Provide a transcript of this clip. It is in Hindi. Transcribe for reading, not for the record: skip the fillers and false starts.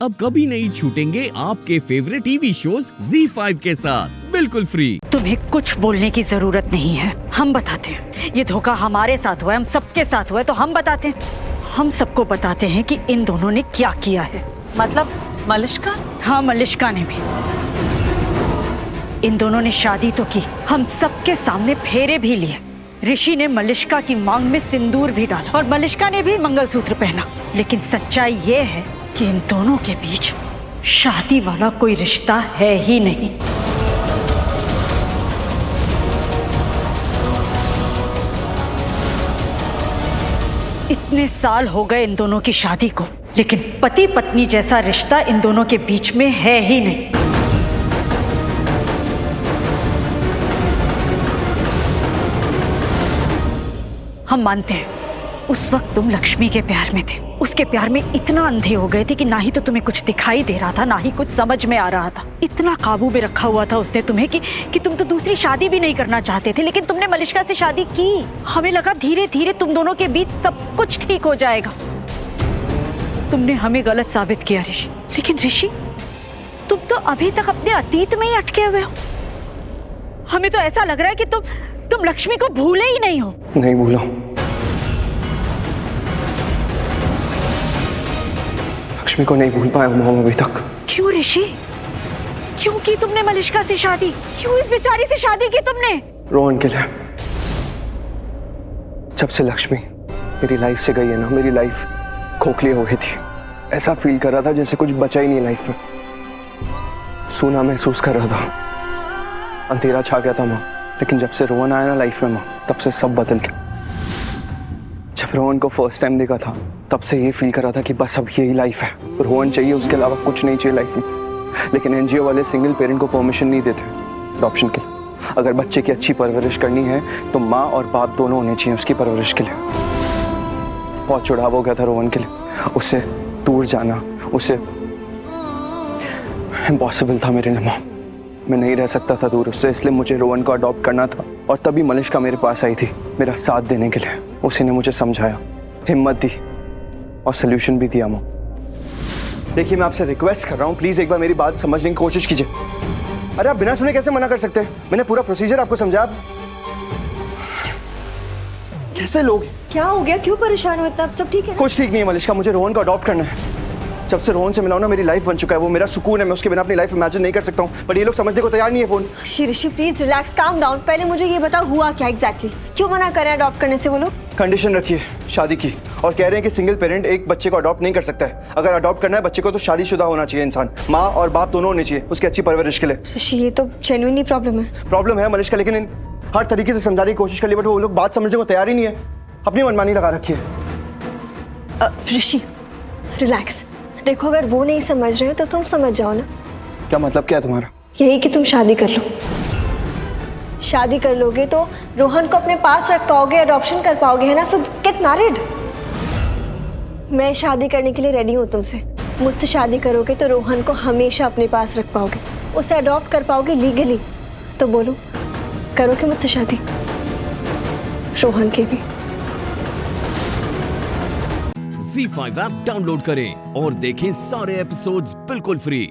अब कभी नहीं छूटेंगे आपके फेवरेट टीवी शोज ZEE5 के साथ बिल्कुल फ्री। तुम्हें कुछ बोलने की जरूरत नहीं है, हम बताते हैं। ये धोखा हमारे साथ हुआ है, हम सबके साथ हुआ है, तो हम बताते हैं। हम सबको बताते हैं कि इन दोनों ने क्या किया है। मतलब मलिष्का? हाँ, मलिष्का ने भी। इन दोनों ने शादी तो की, हम सबके सामने फेरे भी लिए। ऋषि ने मलिष्का की मांग में सिंदूर भी डाला और मलिष्का ने भी मंगलसूत्र पहना। लेकिन सच्चाई ये है कि इन दोनों के बीच शादी वाला कोई रिश्ता है ही नहीं। इतने साल हो गए इन दोनों की शादी को, लेकिन पति पत्नी जैसा रिश्ता इन दोनों के बीच में है ही नहीं। हम मानते हैं उस वक्त तुम लक्ष्मी के प्यार में थे, उसके प्यार में इतना अंधे हो गए थे कि ना ही तो तुम्हें कुछ दिखाई दे रहा था, ना ही कुछ समझ में आ रहा था। इतना काबू में रखा हुआ था उसने तुम्हें कि तुम तो दूसरी शादी भी नहीं करना चाहते थे, लेकिन तुमने मलिष्का से शादी की। हमें लगा धीरे धीरे तुम दोनों के बीच सब कुछ ठीक हो जाएगा। तुमने हमें गलत साबित किया ऋषि। लेकिन ऋषि, तुम तो अभी तक अपने अतीत में ही अटके हुए हो। हमें तो ऐसा लग रहा है कि तुम लक्ष्मी को भूले ही नहीं हो। नहीं भूला, लक्ष्मी को नहीं भूल पाया हूँ अभी तक। क्यों ऋषि? क्यों की तुमने मलिष्का से शादी? क्यों इस बेचारी से शादी की तुमने? रोहन के लिए। जब से लक्ष्मी मेरी लाइफ से गई है ना, मेरी लाइफ खोखली हो गई थी। ऐसा फील कर रहा था जैसे कुछ बचा ही नहीं लाइफ में। सूना महसूस कर रहा था, अंधेरा छा गया था माँ। लेकिन जब से रोहन आया ना लाइफ में माँ, तब से सब बदल गया। जब रोहन को फर्स्ट टाइम देखा था, तब से ये फील कर रहा था कि बस अब यही लाइफ है, रोहन चाहिए, उसके अलावा कुछ नहीं चाहिए लाइफ में। लेकिन एनजीओ वाले सिंगल पेरेंट को परमिशन नहीं देते अडॉप्शन के लिए। अगर बच्चे की अच्छी परवरिश करनी है तो माँ और बाप दोनों होने चाहिए उसकी परवरिश के लिए। बहुत चुड़ाव हो गया था रोहन के लिए, उससे दूर जाना उसे इम्पॉसिबल था मेरे लिए माँ। मैं नहीं रह सकता था दूर उससे, इसलिए मुझे रोहन को अडॉप्ट करना था। और तभी मलिष्का मेरे पास आई थी मेरा साथ देने के लिए। उसी ने मुझे समझाया, हिम्मत दी और सोल्यूशन भी दिया माँ। देखिए, मैं आपसे रिक्वेस्ट कर रहा हूँ, प्लीज एक बार मेरी बात समझने की कोशिश कीजिए। अरे आप बिना सुने कैसे मना कर सकते हैं? मैंने पूरा प्रोसीजर आपको समझा। कैसे लोग? क्या हो गया? क्यों परेशान हो इतना? अब सब ठीक है? कुछ ठीक नहीं है मलिष्का, मुझे रोहन को अडॉप्ट करना है। जब से रोहन से मिला हूं ना, मेरी लाइफ बन चुका है। वो मेरा सुकून है, मैं उसके बिना अपनी लाइफ इमेजिन नहीं कर सकता हूँ। पर ये लोग समझने को तैयार नहीं है। Phone Rishi please relax, calm down. पहले मुझे ये बताओ हुआ क्या एग्जैक्टली? क्यों मना कर रहे हैं अडॉप्ट करने से वो लोग? कंडीशन रखी है शादी की, और कह रहे हैं कि सिंगल पेरेंट एक बच्चे को अडॉप्ट नहीं कर सकता है। अगर अडॉप्ट करना है बच्चे को तो शादीशुदा होना चाहिए इंसान। माँ और बाप दोनों होने चाहिए उसकी अच्छी परवरिश के लिए। ऋषि ये तो जेन्युइनली प्रॉब्लम है। प्रॉब्लम है मलिष्का, लेकिन हर तरीके से समझाने की कोशिश कर ली, बट वो लोग बात समझने को तैयार ही नहीं है। अपनी मनमानी लगा रखी है। ऋषि रिलैक्स, देखो अगर वो नहीं समझ रहे हैं तो तुम समझ जाओ ना। क्या मतलब क्या है तुम्हारा? यही कि तुम शादी कर लो। शादी कर लोगे तो रोहन को अपने पास रख पाओगे, अडॉप्शन कर पाओगे, है ना? सो गेट मैरिड। मैं शादी करने के लिए रेडी हूँ तुमसे। मुझसे शादी करोगे तो रोहन को हमेशा अपने पास रख पाओगे, उसे अडॉप्ट कर पाओगे लीगली। तो बोलो, करोगे मुझसे शादी? रोहन की भी। ZEE5 ऐप डाउनलोड करें और देखें सारे एपिसोड्स बिल्कुल फ्री।